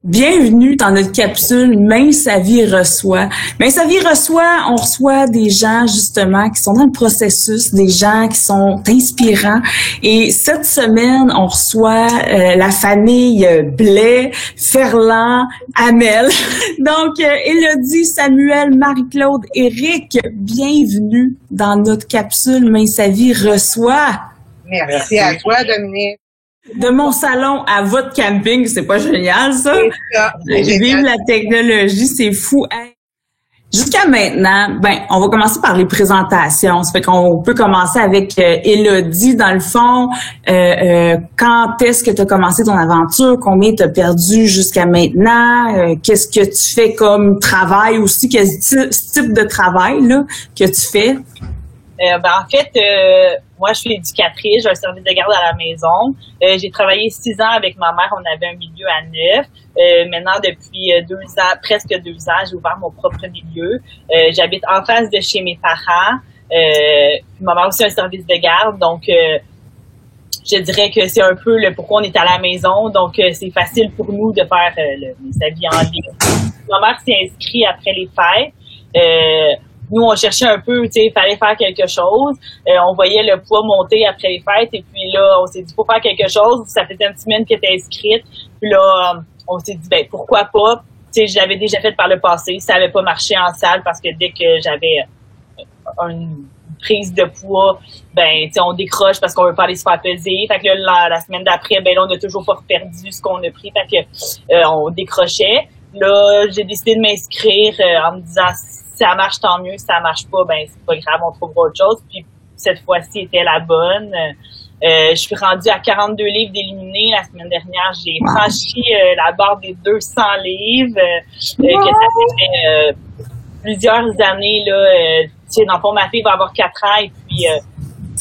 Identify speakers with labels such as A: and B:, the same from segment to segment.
A: Bienvenue dans notre capsule Mince sa vie reçoit. Mince sa vie reçoit, on reçoit des gens justement qui sont dans le processus, des gens qui sont inspirants. Et cette semaine, on reçoit la famille Blais, Ferland, Amel. Donc, Élodie, Samuel, Marie-Claude, Éric, bienvenue dans notre capsule Mince sa vie reçoit.
B: Merci à toi, Dominique.
A: De mon salon à votre camping, c'est pas génial, ça?
B: C'est
A: Vive la technologie, c'est fou. Hey. Jusqu'à maintenant, on va commencer par les présentations. Ça fait qu'on peut commencer avec Élodie, dans le fond. Quand est-ce que tu as commencé ton aventure? Combien tu as perdu jusqu'à maintenant? Qu'est-ce que tu fais comme travail aussi? Quel type de travail là que tu fais?
C: En fait, moi, je suis éducatrice, j'ai un service de garde à la maison. J'ai travaillé 6 ans avec ma mère, on avait un milieu à 9. Maintenant, depuis 2 ans, presque 2 ans, j'ai ouvert mon propre milieu. J'habite en face de chez mes parents. Ma mère aussi a un service de garde, donc je dirais que c'est un peu le pourquoi on est à la maison. Donc, c'est facile pour nous de faire sa vie en ligne. Ma mère s'est inscrite après les fêtes. Nous, on cherchait un peu, tu sais, il fallait faire quelque chose. On voyait le poids monter après les fêtes et puis là, on s'est dit, faut faire quelque chose. Ça faisait une semaine qu'elle était inscrite. Puis là, on s'est dit, pourquoi pas? Tu sais, je l'avais déjà fait par le passé. Ça avait pas marché en salle parce que dès que j'avais une prise de poids, tu sais, on décroche parce qu'on veut pas aller se faire peser. Fait que là, la semaine d'après, là, on a toujours pas perdu ce qu'on a pris. Fait que, on décrochait. Là, j'ai décidé de m'inscrire en me disant, si ça marche, tant mieux. Si ça marche pas, c'est pas grave, on trouvera autre chose. Puis cette fois-ci était la bonne. Je suis rendue à 42 livres d'éliminés. La semaine dernière, j'ai franchi la barre des 200 livres. Que ça fait plusieurs années, là. Tu sais, dans le fond, ma fille va avoir 4 ans. Et puis,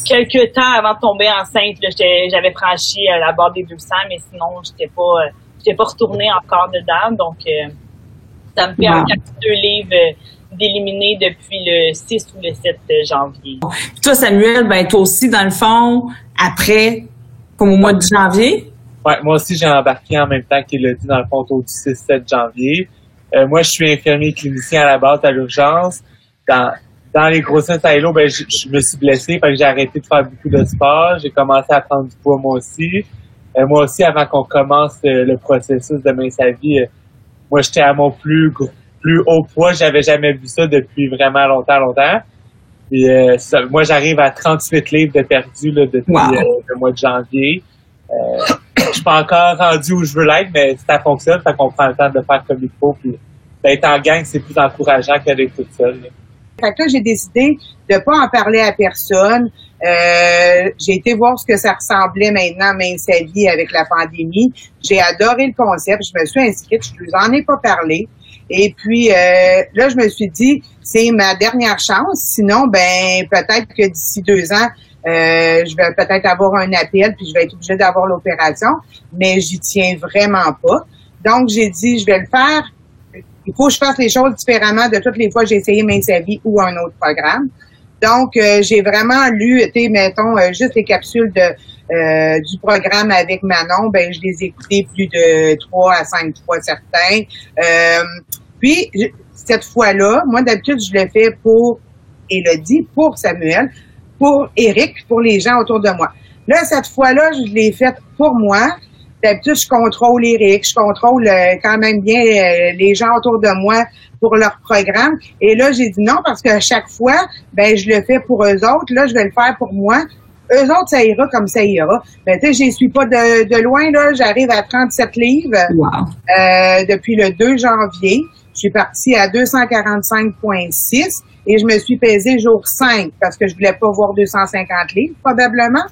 C: quelques temps avant de tomber enceinte, là, j'avais franchi la barre des 200. Mais sinon, j'étais pas retournée encore dedans. Donc, ça me fait un 42 livres d'éliminer depuis le 6 ou le 7 janvier.
A: Puis toi, Samuel, toi aussi, dans le fond, après, comme au mois de janvier?
D: Ouais, moi aussi, j'ai embarqué en même temps qu'Élodie, dans le fond, autour du 6-7 janvier. Moi, je suis infirmier clinicien à la base à l'urgence. Dans les grossesses à Hello, je me suis blessé, fait que j'ai arrêté de faire beaucoup de sport. J'ai commencé à prendre du poids, moi aussi. Moi aussi, avant qu'on commence le processus de Mince sa vie, moi, j'étais à mon plus haut poids. J'avais jamais vu ça depuis vraiment longtemps. Et moi, j'arrive à 38 livres de perdu là, depuis le mois de janvier. Je suis pas encore rendu où je veux l'être, mais ça fonctionne. Fait qu'on prend le temps de faire comme il faut. Puis d'être en gang, c'est plus encourageant que d'être toute seule. Là.
B: Fait que là, j'ai décidé de pas en parler à personne. J'ai été voir ce que ça ressemblait maintenant, Mince sa vie avec la pandémie. J'ai adoré le concept. Je me suis inscrite. Je vous en ai pas parlé. Et puis, là, je me suis dit, c'est ma dernière chance. Sinon, peut-être que d'ici 2 ans, je vais peut-être avoir un appel puis je vais être obligée d'avoir l'opération. Mais j'y tiens vraiment pas. Donc, j'ai dit, je vais le faire. Il faut que je fasse les choses différemment de toutes les fois que j'ai essayé Mince sa vie ou un autre programme. Donc, j'ai vraiment lu, mettons, juste les capsules du programme avec Manon. Je les ai écoutées plus de 3 à 5 fois certains. Puis, cette fois-là, moi, d'habitude, je le fais pour Élodie, pour Samuel, pour Éric, pour les gens autour de moi. Là, cette fois-là, je l'ai faite pour moi. D'habitude, je contrôle Éric, je contrôle quand même bien les gens autour de moi pour leur programme. Et là, j'ai dit non parce qu'à chaque fois, je le fais pour eux autres. Là, je vais le faire pour moi. Eux autres, ça ira comme ça ira. Tu sais, j'y suis pas de loin, là. J'arrive à 37 livres depuis le 2 janvier. Je suis partie à 245,6 et je me suis pesée jour 5 parce que je voulais pas voir 250 livres, probablement.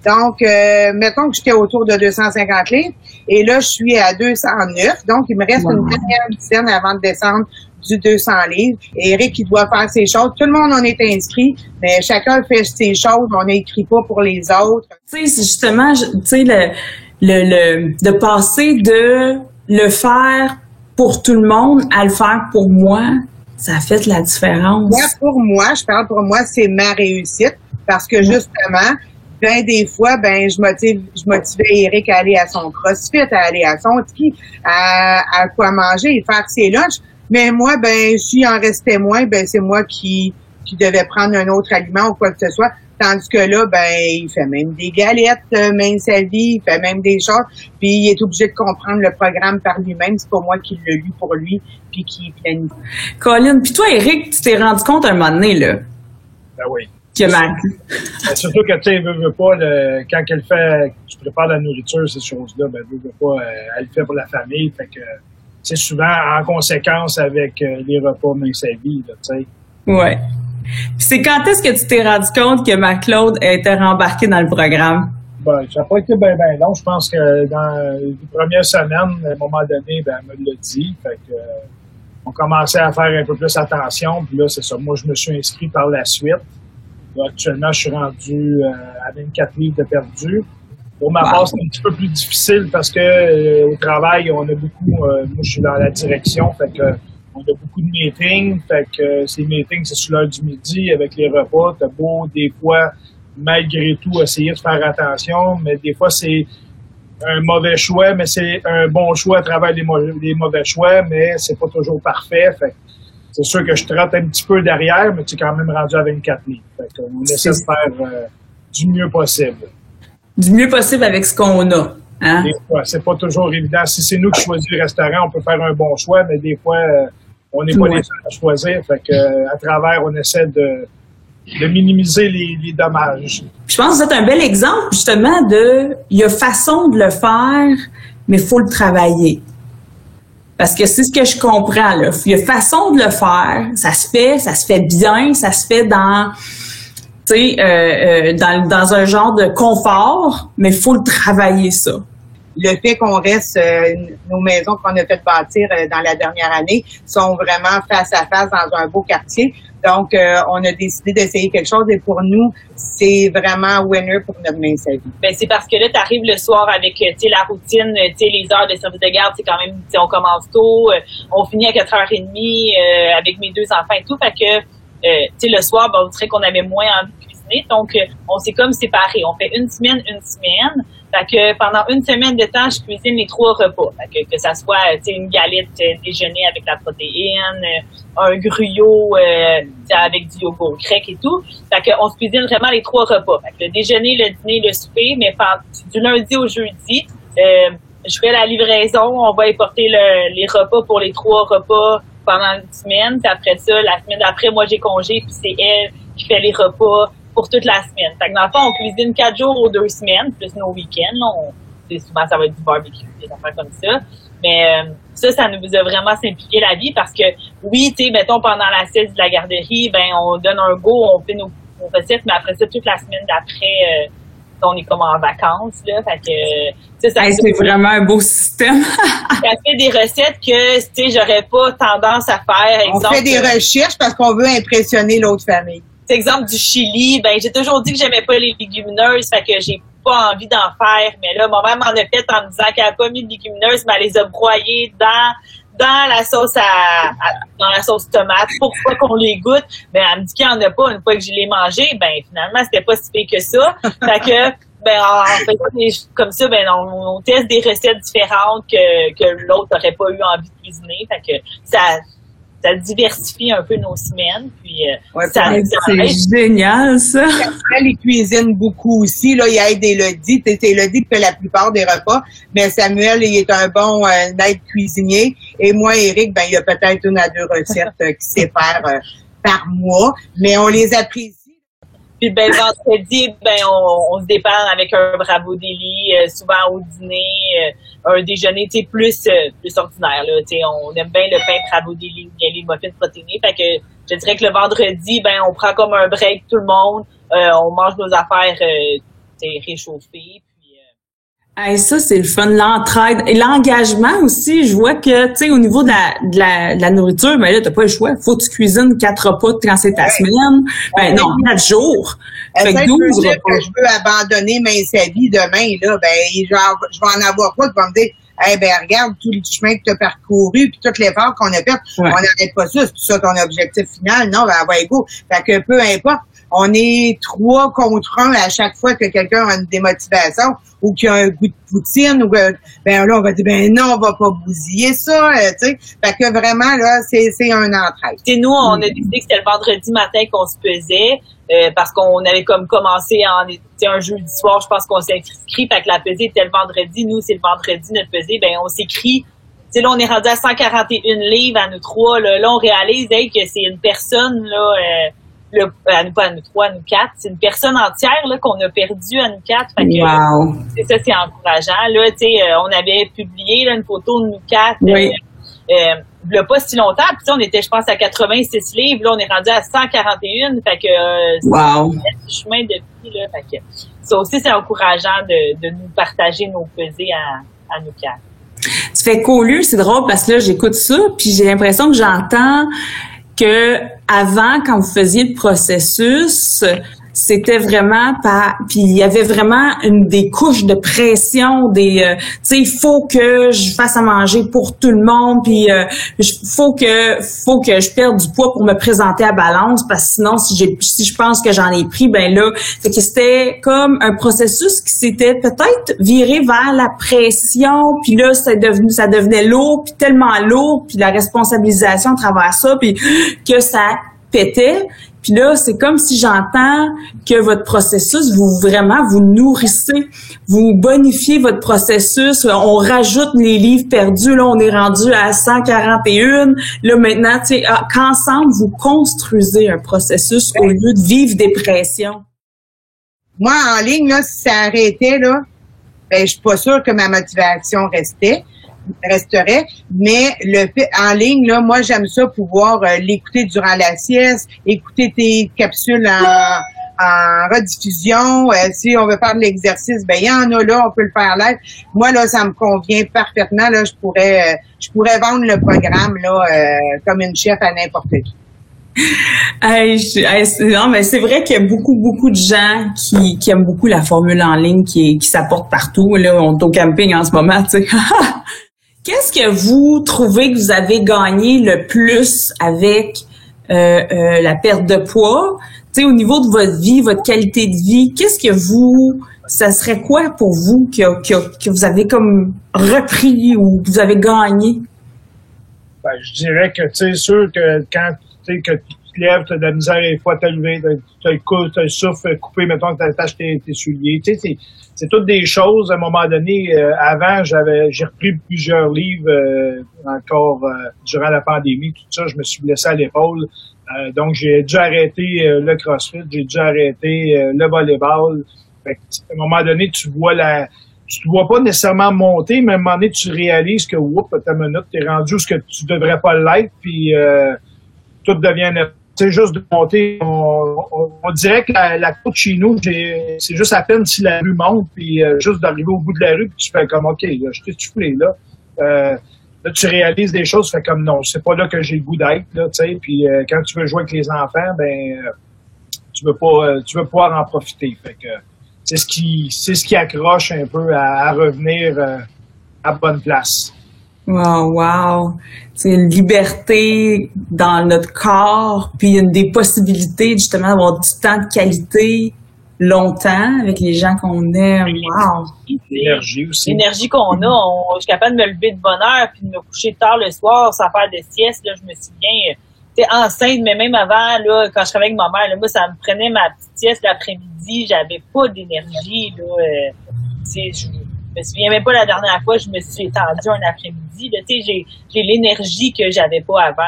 B: Donc, mettons que j'étais autour de 250 livres et là, je suis à 209. Donc, il me reste une dernière dizaine avant de descendre du 200 livres. Et Éric, il doit faire ses choses. Tout le monde en est inscrit, mais chacun fait ses choses. On n'écrit pas pour les autres.
A: Tu sais, c'est justement, de passer de le faire pour tout le monde à le faire pour moi, ça a fait la différence.
B: Moi, pour moi, je parle pour moi, c'est ma réussite parce que justement, ben des fois, ben je motivais Eric à aller à son CrossFit, à aller à son ski, à quoi manger, faire ses lunchs. Mais moi, ben s'il en restait moins, ben c'est moi qui devais prendre un autre aliment ou quoi que ce soit. Tandis que là, ben il fait même des galettes, même sa vie, il fait même des choses. Puis il est obligé de comprendre le programme par lui-même. C'est pas moi qui le lu pour lui, puis qui planifie.
A: Colin, puis toi, Eric, tu t'es rendu compte un moment donné, là?
E: Ben oui.
A: Que
E: surtout que, tu sais, veut pas, quand elle fait, tu prépares la nourriture, ces choses-là, ben, veut pas, elle le fait pour la famille. Fait que, c'est souvent en conséquence avec les repas Mince à Vie, tu sais.
A: Ouais. Puis c'est quand est-ce que tu t'es rendu compte que Marc-Claude était rembarqué dans le programme?
E: Ben, ça n'a pas été bien long. Je pense que dans les premières semaines, à un moment donné, ben, elle me l'a dit. Fait que, on commençait à faire un peu plus attention. Puis là, c'est ça. Moi, je me suis inscrit par la suite. Là, actuellement, je suis rendu à 24 livres de perdu. Pour ma part, c'est un petit peu plus difficile parce que au travail, on a beaucoup. Moi, je suis dans la direction, fait que on a beaucoup de meetings. Fait que ces meetings, c'est sur l'heure du midi avec les repas. T'as beau des fois, malgré tout, essayer de faire attention, mais des fois c'est un mauvais choix, mais c'est un bon choix à travers les mauvais choix, mais c'est pas toujours parfait. Fait que c'est sûr que je trotte un petit peu derrière, mais tu es quand même rendu à 24 livres. Fait qu'on essaie de faire du mieux possible. Du mieux possible avec ce qu'on a. Hein? Des fois, c'est pas toujours évident. Si c'est nous qui choisissons le restaurant, on peut faire un bon choix, mais des fois, on n'est pas les seuls à choisir. Fait que, à travers, on essaie de minimiser les dommages. Je pense que vous êtes un bel exemple, justement, il y a façon de le faire, mais il faut le travailler. Parce que c'est ce que je comprends, là. Il y a façon de le faire, ça se fait bien, ça se fait dans un genre de confort, mais il faut le travailler, ça. Le fait qu'on reste, nos maisons qu'on a fait bâtir dans la dernière année sont vraiment face à face dans un beau quartier. Donc, on a décidé d'essayer quelque chose et pour nous, c'est vraiment winner pour notre Mince à Vie. Ben, c'est parce que là, tu arrives le soir avec, la routine, les heures de service de garde, c'est quand même, on commence tôt, on finit à 4h30 avec mes 2 enfants et tout. Fait que, le soir, on dirait qu'on avait moins envie de cuisiner. Donc, on s'est comme séparés. On fait une semaine. Fait que pendant une semaine de temps, je cuisine les 3 repas. Fait que ça soit une galette déjeuner avec la protéine, un gruyot avec du yogourt grec et tout. Fait que on se cuisine vraiment les 3 repas. Fait que le déjeuner, le dîner, le souper, mais du lundi au jeudi, je fais la livraison, on va apporter les repas pour les 3 repas pendant une semaine. Puis après ça, la semaine d'après, moi j'ai congé, puis c'est elle qui fait les repas pour toute la semaine. Fait que dans le fond, on cuisine 4 jours ou 2 semaines, plus nos week-ends. Souvent, ça va être du barbecue, des affaires comme ça. Mais ça nous a vraiment simplifié la vie parce que, oui, mettons, pendant la sieste de la garderie, ben on donne un go, on fait nos recettes, mais après ça, toute la semaine d'après, on est comme en vacances, là. Fait que, c'est vraiment un beau système. Ça fait des recettes que, j'aurais pas tendance à faire. Exemple, on fait des recherches parce qu'on veut impressionner l'autre famille. Exemple du chili, ben j'ai toujours dit que j'aimais pas les légumineuses, fait que j'ai pas envie d'en faire. Mais là, ma mère m'en a fait en me disant qu'elle a pas mis de légumineuses, mais elle les a broyées dans la sauce dans la sauce tomate pour pas qu'on les goûte. Ben elle me dit qu'il y en a pas une fois que je l'ai mangé. Ben finalement c'était pas si pire que ça. Fait que en fait comme ça, ben on teste des recettes différentes que l'autre aurait pas eu envie de cuisiner. Fait que ça diversifie un peu nos semaines, puis c'est génial, ça. Samuel, il cuisine beaucoup aussi, là, il aide Élodie. C'est Élodie qui fait la plupart des repas, mais Samuel, il est un bon aide cuisinier, et moi, Eric, ben, il y a peut-être 1 à 2 recettes qu'il sait faire par mois, mais on les apprécie. Puis ben vendredi, ben on se dépanne avec un Bravo Deli, souvent au dîner, un déjeuner plus ordinaire là. On aime bien le pain Bravo Deli ou bien les muffins protéinés. Fait que je dirais que le vendredi, ben on prend comme un break tout le monde, on mange nos affaires réchauffées. Hey, ça, c'est le fun, l'entraide. Et l'engagement aussi, je vois que, au niveau de la nourriture, ben là, t'as pas le choix. Faut que tu cuisines 4 repas quand c'est ta semaine. Ben non, 4 jours. Fait que 12 repas. Que je peux abandonner Mince à Vie demain, là, ben, genre, je vais en avoir pas qui vont me dire,
B: regarde tout le chemin que tu as parcouru, puis tout l'effort qu'on a fait, on n'arrête pas ça, c'est tout ça ton objectif final, non, va go. Fait que peu importe, on est 3 contre 1 à chaque fois que quelqu'un a une démotivation ou qu'il a un goût de poutine, ou là, on va dire, non, on va pas bousiller ça, tu sais. Fait que vraiment, là, c'est un entraide.
C: T'sais, nous, on a décidé que c'était le vendredi matin qu'on se pesait, parce qu'on avait comme commencé un jeudi soir, je pense qu'on s'est inscrit, fait que la pesée était le vendredi. Nous, c'est le vendredi, notre pesée, on s'écrit. Tu sais, là, on est rendu à 141 livres à nous 3, là. Là, on réalise, que c'est une personne, là, à nous 3, à nous 4. C'est une personne entière là qu'on a perdue à nous 4. Fait que, c'est ça, c'est encourageant. Là, tu sais, on avait publié là, une photo de nous 4.
A: Oui.
C: Il y a pas si longtemps. Puis on était, je pense, à 86 livres. Là, on est rendu à 141. Fait que c'est le chemin depuis. Là, fait que ça aussi, c'est encourageant de nous partager nos pesées à nous 4.
A: Tu fais coulu, c'est drôle parce que là, j'écoute ça, puis j'ai l'impression que j'entends que avant, quand vous faisiez le processus, c'était vraiment puis il y avait vraiment des couches de pression, tu sais, il faut que je fasse à manger pour tout le monde, puis faut que je perde du poids pour me présenter à balance, parce que sinon si je pense que j'en ai pris, là, fait que c'était comme un processus qui s'était peut-être viré vers la pression, puis là ça devenait lourd, puis tellement lourd, puis la responsabilisation à travers ça, puis que ça pétait. Puis là, c'est comme si j'entends que votre processus, vous nourrissez, vous bonifiez votre processus. On rajoute les livres perdus. Là, on est rendu à 141. Là, maintenant, tu sais, qu'ensemble, vous construisez un processus au lieu de vivre des pressions.
B: Moi, en ligne, là, si ça arrêtait, là, je suis pas sûre que ma motivation resterait, mais le fait en ligne, là, moi j'aime ça pouvoir l'écouter durant la sieste, écouter tes capsules en rediffusion. Si on veut faire de l'exercice, il y en a là, on peut le faire live. Moi là, ça me convient parfaitement. Là, je pourrais vendre le programme là comme une chef à n'importe qui.
A: Non, mais c'est vrai qu'il y a beaucoup de gens qui aiment beaucoup la formule en ligne qui s'apporte partout. Là, on est au camping en ce moment, tu sais. Qu'est-ce que vous trouvez que vous avez gagné le plus avec la perte de poids? Tu sais, au niveau de votre vie, votre qualité de vie, ça serait quoi pour vous que vous avez comme repris ou que vous avez gagné?
F: Je dirais que, tu sais, sûr que quand que tu te lèves, tu as de la misère des fois à te lever, tu as le souffle coupé, mettons que tu attaches tes souliers. Tu sais, c'est toutes des choses, à un moment donné, avant, j'ai repris plusieurs livres encore durant la pandémie, tout ça, je me suis blessé à l'épaule. Donc, j'ai dû arrêter le CrossFit, j'ai dû arrêter le volleyball. Fait que, à un moment donné, tu te vois pas nécessairement monter, mais à un moment donné, tu réalises que, ta minute, t'es rendu où ce que tu devrais pas l'être, puis tout devient juste de monter. On dirait que la côte chez nous, c'est juste à peine si la rue monte, puis juste d'arriver au bout de la rue, puis tu fais comme, OK, là, je t'ai soufflé, là. Là, tu réalises des choses, tu fais comme, non, c'est pas là que j'ai le goût d'être, là, tu sais. Puis quand tu veux jouer avec les enfants, tu veux pouvoir en profiter. Fait que c'est ce qui accroche un peu à revenir à bonne place.
A: Wow. C'est une liberté dans notre corps, puis une des possibilités justement d'avoir du temps de qualité longtemps avec les gens qu'on aime. Wow.
F: L'énergie aussi.
C: L'énergie qu'on a, je suis capable de me lever de bonne heure puis de me coucher tard le soir sans faire de sieste. Là, je me souviens, t'es enceinte, mais même avant, là, quand je travaillais avec ma mère, là, moi, ça me prenait ma petite sieste l'après-midi. J'avais pas d'énergie. Là, je me souviens même pas la dernière fois que je me suis étendue un après-midi. Là, j'ai l'énergie que j'avais pas avant.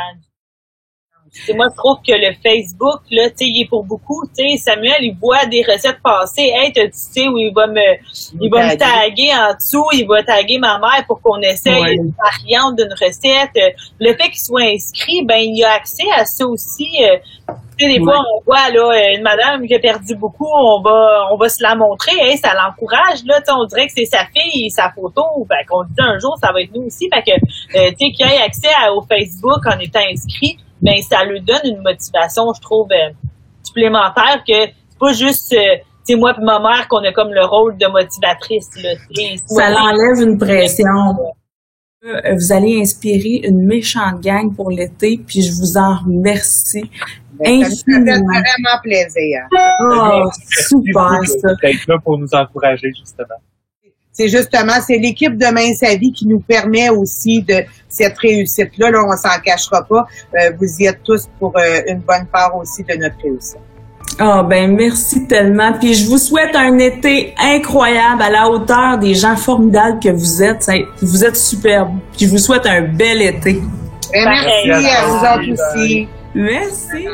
C: T'sais, moi, je trouve que le Facebook, là, il est pour beaucoup. Samuel, il voit des recettes passer. Hey, tu sais où il va me taguer en dessous, il va taguer ma mère pour qu'on essaye une variante d'une recette. Le fait qu'il soit inscrit, il a accès à ça aussi. Des fois, on voit là une madame qui a perdu beaucoup, on va se la montrer, ça l'encourage là, on dirait que c'est sa fille, sa photo, qu'on dit un jour ça va être nous aussi, fait que qu'il ait accès au Facebook en étant inscrit, ça lui donne une motivation, je trouve supplémentaire, que c'est pas juste moi et ma mère qu'on a comme le rôle de motivatrice là.
A: Ça l'enlève une pression. Vous allez inspirer une méchante gang pour l'été, puis je vous en remercie.
B: Ça me fait vraiment plaisir.
A: Oh, super ça.
D: D'être là pour nous encourager, justement.
B: C'est l'équipe de Main sa vie qui nous permet aussi de cette réussite-là. Là, on s'en cachera pas. Vous y êtes tous pour une bonne part aussi de notre réussite.
A: Ah ben merci tellement. Puis je vous souhaite un été incroyable à la hauteur des gens formidables que vous êtes. Vous êtes superbes. Puis je vous souhaite un bel été.
B: Merci à vous autres aussi.
A: Merci.